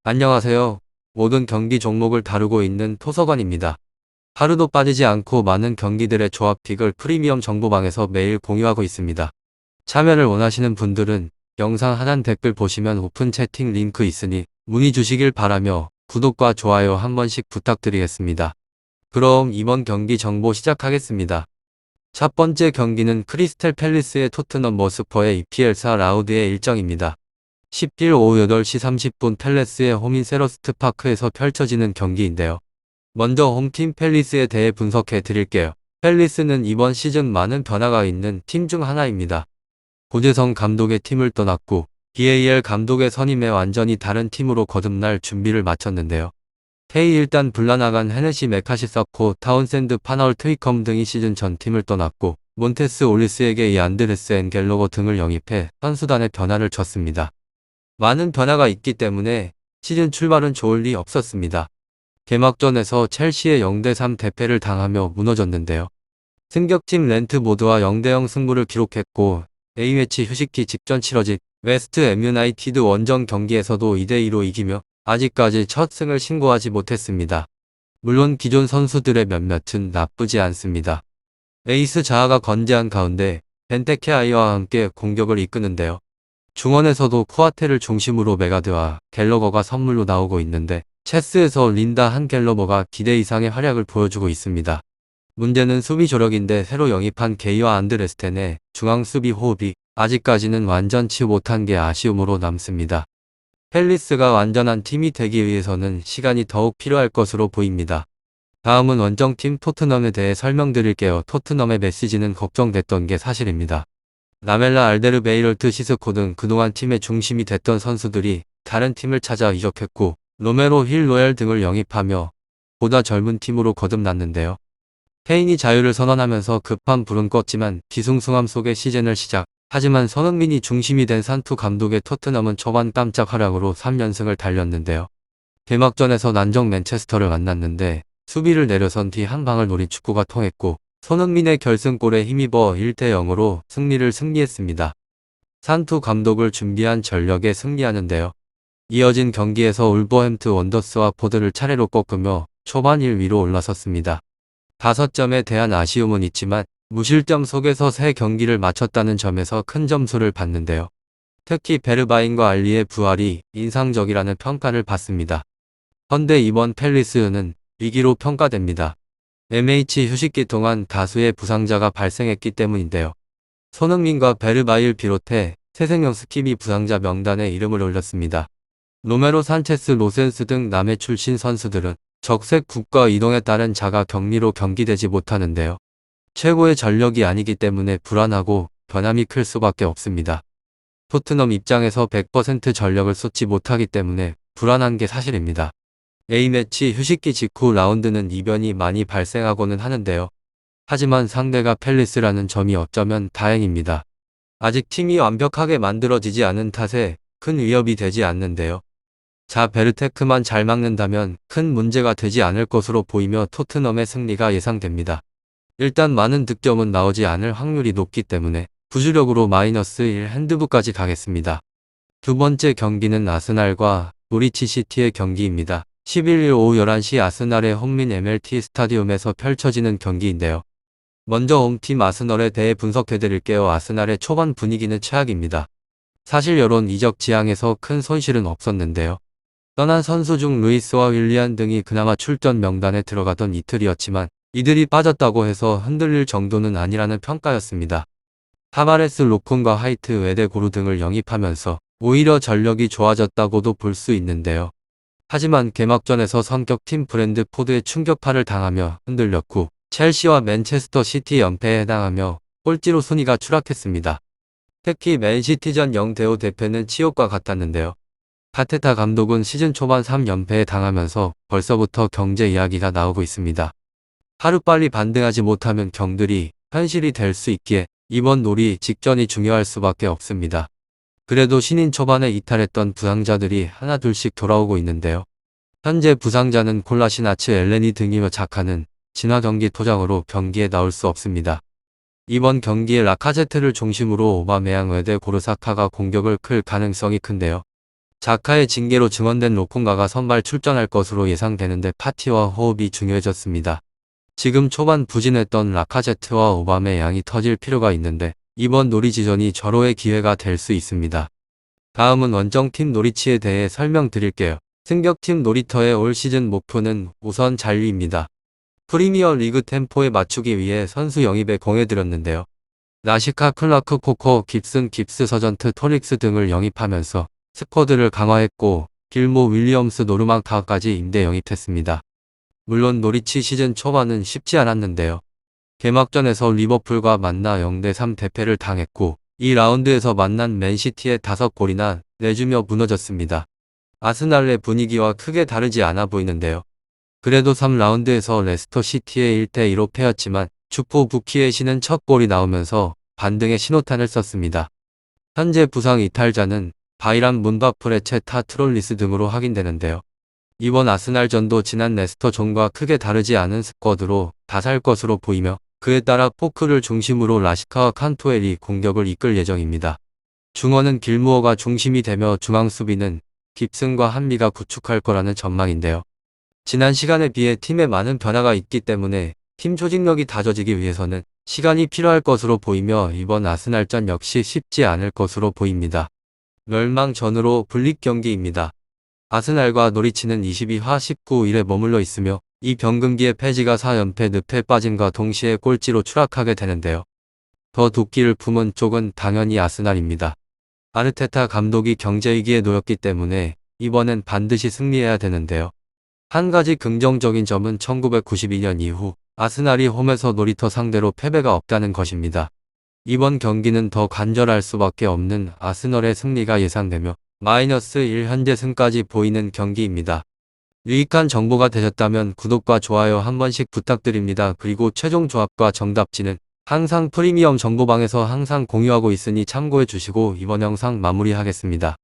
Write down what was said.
안녕하세요. 모든 경기 종목을 다루고 있는 토서관입니다. 하루도 빠지지 않고 많은 경기들의 조합픽을 프리미엄 정보방에서 매일 공유하고 있습니다. 참여를 원하시는 분들은 영상 하단 댓글 보시면 오픈 채팅 링크 있으니 문의 주시길 바라며 구독과 좋아요 한 번씩 부탁드리겠습니다. 그럼 이번 경기 정보 시작하겠습니다. 첫 번째 경기는 크리스탈 팰리스의 토트넘 머스퍼의 EPL4 라우드의 일정입니다. 10일 오후 8시 30분 팰리스의 홈인 셀허스트 파크에서 펼쳐지는 경기인데요. 먼저 홈팀 팰리스에 대해 분석해 드릴게요. 팰리스는 이번 시즌 많은 변화가 있는 팀 중 하나입니다. 고재성 감독의 팀을 떠났고 BAL 감독의 선임에 완전히 다른 팀으로 거듭날 준비를 마쳤는데요. 테이 일단 불나나간 헤네시 메카시서코 타운샌드 파나울 트위컴 등이 시즌 전 팀을 떠났고 몬테스 올리스에게 이 안드레스 앤 갤러거 등을 영입해 선수단의 변화를 줬습니다. 많은 변화가 있기 때문에 시즌 출발은 좋을 리 없었습니다. 개막전에서 첼시의 0대3 대패를 당하며 무너졌는데요. 승격팀 렌트보드와 0대0 승부를 기록했고 A매치 휴식기 직전 치러진 웨스트햄 유나이티드 원정 경기에서도 2대2로 이기며 아직까지 첫 승을 신고하지 못했습니다. 물론 기존 선수들의 몇몇은 나쁘지 않습니다. 에이스 자아가 건재한 가운데 벤테케 아이와 함께 공격을 이끄는데요. 중원에서도 쿠아테를 중심으로 메가드와 갤러거가 선물로 나오고 있는데 체스에서 린다 한 갤러거가 기대 이상의 활약을 보여주고 있습니다. 문제는 수비 조력인데 새로 영입한 게이와 안드레스텐의 중앙 수비 호흡이 아직까지는 완전치 못한 게 아쉬움으로 남습니다. 팰리스가 완전한 팀이 되기 위해서는 시간이 더욱 필요할 것으로 보입니다. 다음은 원정팀 토트넘에 대해 설명드릴게요. 토트넘의 메시지는 걱정됐던 게 사실입니다. 라멜라 알데르베이럴트 시스코 등 그동안 팀의 중심이 됐던 선수들이 다른 팀을 찾아 이적했고 로메로 힐 로얄 등을 영입하며 보다 젊은 팀으로 거듭났는데요. 케인이 자유를 선언하면서 급한 불은 껐지만 뒤숭숭함 속의 시즌을 시작. 하지만 손흥민이 중심이 된 산투 감독의 토트넘은 초반 깜짝 활약으로 3연승을 달렸는데요. 개막전에서 난적 맨체스터를 만났는데 수비를 내려선 뒤 한 방을 노린 축구가 통했고 손흥민의 결승골에 힘입어 1대0으로 승리했습니다. 산투 감독을 준비한 전력에 승리하는데요. 이어진 경기에서 울버햄튼 원더스와 포드를 차례로 꺾으며 초반 1위로 올라섰습니다. 5점에 대한 아쉬움은 있지만 무실점 속에서 3경기를 마쳤다는 점에서 큰 점수를 받는데요. 특히 베르바인과 알리의 부활이 인상적이라는 평가를 받습니다. 헌데 이번 팰리스는 위기로 평가됩니다. MH 휴식기 동안 다수의 부상자가 발생했기 때문인데요. 손흥민과 베르바일 비롯해 새생명 스킵이 부상자 명단에 이름을 올렸습니다. 로메로 산체스 로센스 등 남해 출신 선수들은 적색 국가 이동에 따른 자가 격리로 경기되지 못하는데요. 최고의 전력이 아니기 때문에 불안하고 변함이 클 수밖에 없습니다. 토트넘 입장에서 100% 전력을 쏟지 못하기 때문에 불안한 게 사실입니다. A매치 휴식기 직후 라운드는 이변이 많이 발생하고는 하는데요. 하지만 상대가 팰리스라는 점이 어쩌면 다행입니다. 아직 팀이 완벽하게 만들어지지 않은 탓에 큰 위협이 되지 않는데요. 자 베르테크만 잘 막는다면 큰 문제가 되지 않을 것으로 보이며 토트넘의 승리가 예상됩니다. 일단 많은 득점은 나오지 않을 확률이 높기 때문에 부주력으로 -1 핸드부까지 가겠습니다. 두 번째 경기는 아스날과 노리치 시티의 경기입니다. 11일 오후 11시 아스날의 홈민 MLT 스타디움에서 펼쳐지는 경기인데요. 먼저 홈팀 아스널에 대해 분석해드릴게요. 아스날의 초반 분위기는 최악입니다. 사실 여론 이적 지향에서 큰 손실은 없었는데요. 떠난 선수 중 루이스와 윌리안 등이 그나마 출전 명단에 들어가던 이틀이었지만 이들이 빠졌다고 해서 흔들릴 정도는 아니라는 평가였습니다. 타바레스 로콘과 하이트 웨데고루 등을 영입하면서 오히려 전력이 좋아졌다고도 볼 수 있는데요. 하지만 개막전에서 성격팀 브랜드 포드의 충격파를 당하며 흔들렸고 첼시와 맨체스터 시티 연패에 해당하며 꼴찌로 순위가 추락했습니다. 특히 맨시티전 0대5 대패는 치욕과 같았는데요. 파테타 감독은 시즌 초반 3연패에 당하면서 벌써부터 경제 이야기가 나오고 있습니다. 하루빨리 반등하지 못하면 경들이 현실이 될 수 있기에 이번 놀이 직전이 중요할 수밖에 없습니다. 그래도 신인 초반에 이탈했던 부상자들이 하나둘씩 돌아오고 있는데요. 현재 부상자는 콜라시나츠 엘레니 등이며 자카는 진화 경기 토장으로 경기에 나올 수 없습니다. 이번 경기에 라카제트를 중심으로 오바메양 외대 고르사카가 공격을 클 가능성이 큰데요. 자카의 징계로 증언된 로콩가가 선발 출전할 것으로 예상되는데 파티와 호흡이 중요해졌습니다. 지금 초반 부진했던 라카제트와 오밤의 양이 터질 필요가 있는데 이번 노리지전이 절호의 기회가 될 수 있습니다. 다음은 원정팀 노리치에 대해 설명드릴게요. 승격팀 놀이터의 올 시즌 목표는 우선 잔류입니다. 프리미어 리그 템포에 맞추기 위해 선수 영입에 공해들였는데요. 나시카 클라크 코코 깁슨 깁스 서전트 토닉스 등을 영입하면서 스쿼드를 강화했고 길모 윌리엄스 노르망타까지 임대 영입했습니다. 물론 노리치 시즌 초반은 쉽지 않았는데요. 개막전에서 리버풀과 만나 0대3 대패를 당했고 2라운드에서 만난 맨시티에 5골이나 내주며 무너졌습니다. 아스날의 분위기와 크게 다르지 않아 보이는데요. 그래도 3라운드에서 레스터 시티에 1대2로 패였지만 주포 부키의 신은 첫 골이 나오면서 반등의 신호탄을 썼습니다. 현재 부상 이탈자는 바이란 문바프레체 타트롤리스 등으로 확인되는데요. 이번 아스날전도 지난 레스터 전과 크게 다르지 않은 스쿼드로 다살 것으로 보이며 그에 따라 포크를 중심으로 라시카와 칸토엘이 공격을 이끌 예정입니다. 중원은 길무어가 중심이 되며 중앙 수비는 깁슨과 한미가 구축할 거라는 전망인데요. 지난 시간에 비해 팀에 많은 변화가 있기 때문에 팀 조직력이 다져지기 위해서는 시간이 필요할 것으로 보이며 이번 아스날전 역시 쉽지 않을 것으로 보입니다. 멸망전으로 불립 경기입니다. 아스날과 노리치는 22화 19일에 머물러 있으며 이 병금기의 패지가 4연패 늪에 빠짐과 동시에 꼴찌로 추락하게 되는데요. 더 도끼를 품은 쪽은 당연히 아스날입니다. 아르테타 감독이 경제위기에 놓였기 때문에 이번엔 반드시 승리해야 되는데요. 한 가지 긍정적인 점은 1992년 이후 아스날이 홈에서 놀이터 상대로 패배가 없다는 것입니다. 이번 경기는 더 간절할 수밖에 없는 아스널의 승리가 예상되며 -1 현재 승까지 보이는 경기입니다. 유익한 정보가 되셨다면 구독과 좋아요 한 번씩 부탁드립니다. 그리고 최종 조합과 정답지는 항상 프리미엄 정보방에서 항상 공유하고 있으니 참고해 주시고 이번 영상 마무리하겠습니다.